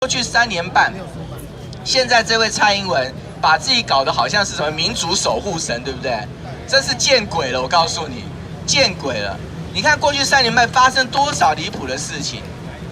过去3年半，现在这位蔡英文把自己搞得好像是什么民主守护神，对不对？真是见鬼了！我告诉你，见鬼了！你看过去3年半发生多少离谱的事情，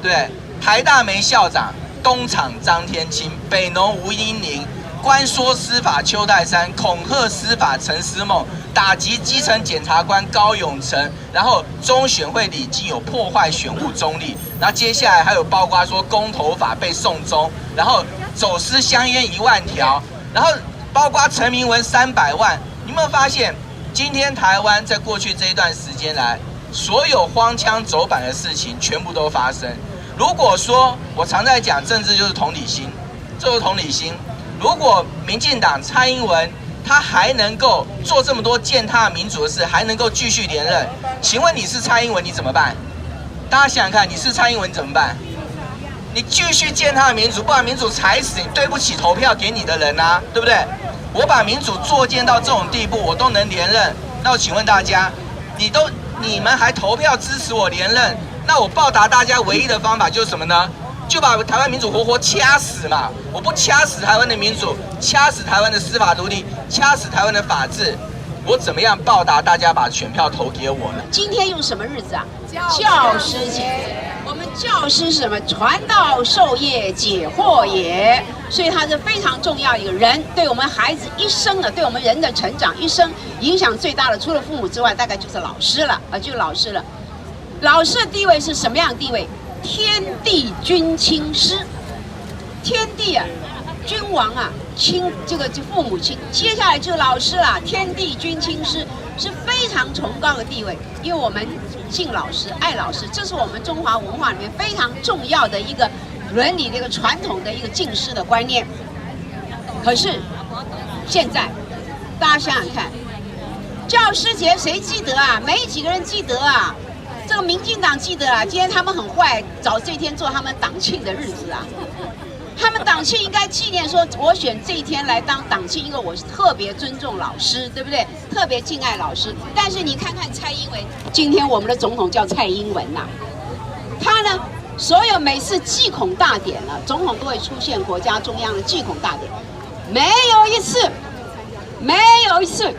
对，台大梅校长、东厂张天青、北农吴英宁、关说司法邱泰山、恐吓司法陈思梦、打击基层检察官高永成，然后中选会里经有破坏选务中立，然后接下来还有包括说公投法被送中，然后走私香烟1万条，然后包括陈明文300万，你有没有发现，今天台湾在过去这一段时间来，所有荒腔走板的事情全部都发生。如果说我常在讲政治就是同理心，这就是同理心。如果民进党蔡英文他还能够做这么多践踏民主的事，还能够继续连任，请问你是蔡英文你怎么办？大家想想看，你是蔡英文你怎么办？你继续践踏民主，不把民主踩死，你对不起投票给你的人啊，对不对？我把民主作践到这种地步，我都能连任，那我请问大家，你们还投票支持我连任，那我报答大家唯一的方法就是什么呢？就把台湾民主活活掐死嘛！我不掐死台湾的民主，掐死台湾的司法独立，掐死台湾的法治，我怎么样报答大家把选票投给我呢？今天用什么日子啊？教师节。我们教师是什么？传道授业解惑也。所以他是非常重要的一个人，对我们孩子一生的，对我们人的成长一生影响最大的，除了父母之外，大概就是老师了啊，就是老师了。老师的地位是什么样的地位？天地君亲师，天地啊，君王啊，亲这个就父母亲，接下来就是老师啦，天地君亲师是非常崇高的地位，因为我们敬老师、爱老师，这是我们中华文化里面非常重要的一个伦理的一个传统的一个敬师的观念。可是现在大家想想看，教师节谁记得啊？没几个人记得啊。这个民进党记得啊，今天他们很坏，找这天做他们党庆的日子啊。他们党庆应该纪念说，我选这一天来当党庆，因为我特别尊重老师，对不对？特别敬爱老师。但是你看看蔡英文，今天我们的总统叫蔡英文呐，他呢，所有每次祭孔大典了，总统都会出现国家中央的祭孔大典，没有一次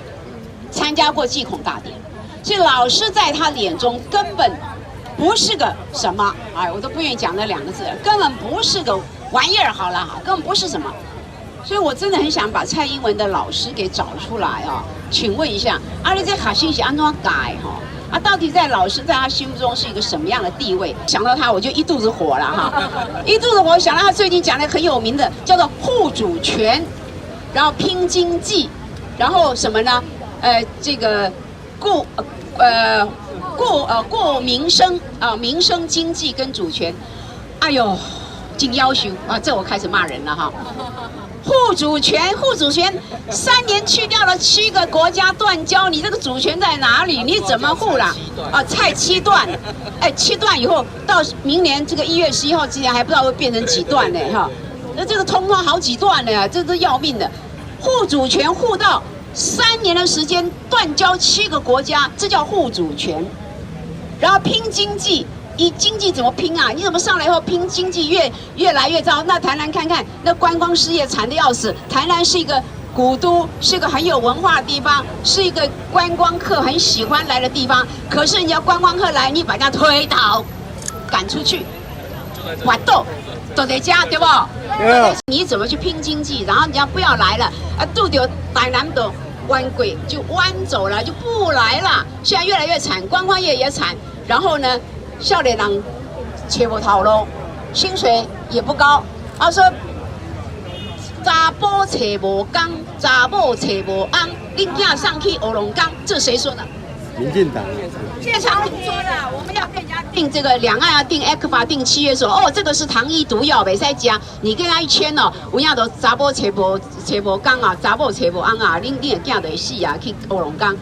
参加过祭孔大典。所以老师在他眼中根本不是个什么，哎，我都不愿意讲那2个字，根本不是个玩意儿，好了哈，根本不是什么。所以我真的很想把蔡英文的老师给找出来啊，请问一下，你这卡信息安怎改哈？啊，到底在老师在他心目中是一个什么样的地位？想到他我就一肚子火了哈，一肚子火。想到他最近讲的很有名的叫做护主权，然后拼经济，然后什么呢？这个顾民生啊，民生经济跟主权，哎呦，真要求啊！这我开始骂人了哈。护主权，3年去掉了7个国家断交，你这个主权在哪里？你怎么护啦？啊，才7段，哎，7段以后到明年这个1月11号之前还不知道会变成几段呢哈？那这个通通好几段呢，这都要命的。护主权护到3年的时间断交7个国家，这叫护主权。然后拼经济，以经济怎么拼啊？你怎么上来以后拼经济越来越糟？那台南看看，那观光事业惨得要死。台南是一个古都，是一个很有文化的地方，是一个观光客很喜欢来的地方。可是人家观光客来，你把人家推倒，赶出去，hoạt动都在家，对不？你怎么去拼经济？然后人家不要来了，啊，拄到台南的弯轨就弯走了，就不来了。现在越来越惨，观光业也惨。然后呢，少年人找不头路，薪水也不高。他说，查甫找无工，查某找无翁，恁囝上去乌龙岗，这谁说的？民进党。谢长廷说的，我们要跟人家定这个两岸要定 ECFA 定契约，说哦，这个是糖衣毒药，没使加。你跟他一签哦，有影都查某找无工啊，查某找无翁啊，恁的囝就会死啊，去乌龙岗。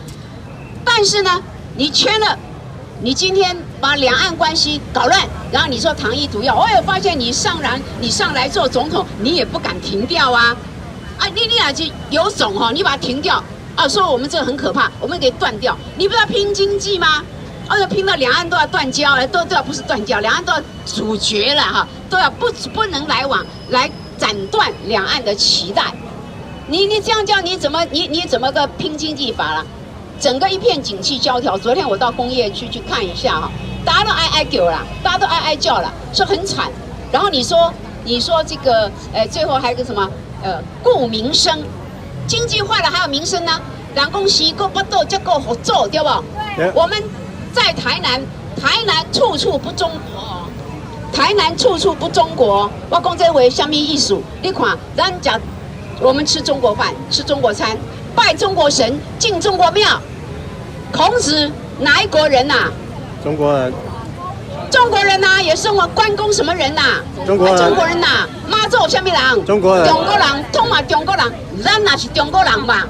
但是呢，你签了。你今天把两岸关系搞乱，然后你说糖衣毒药，我有发现你上来做总统，你也不敢停掉啊！啊，你俩就有种哈，你把它停掉啊！说我们这个很可怕，我们给断掉。你不是要拼经济吗？拼到两岸都要断交了，都要不是断交，两岸都要阻绝了哈，都要不能来往，来斩断两岸的脐带。你这样叫你怎么个拼经济法了？整个一片景气萧条。昨天我到工业区去看一下哈，大家都哀叫了，大家都哀叫了，说很惨。然后你说这个最后还有个什么顾民生，经济坏了还有民生呢？人讲时过不到，这个好做对不？我们在台南处处不中国哦，台南处处不中国。我讲这为什么意思？你看，咱讲我们吃中国饭，吃中国餐，拜中国神，进中国庙。孔子哪一国人呐？中国人。中国人呐，也是我关公什么人呐？中国人。中国人呐，妈祖什么人？中国人。中国人，通嘛中国人，咱那是中国人嘛。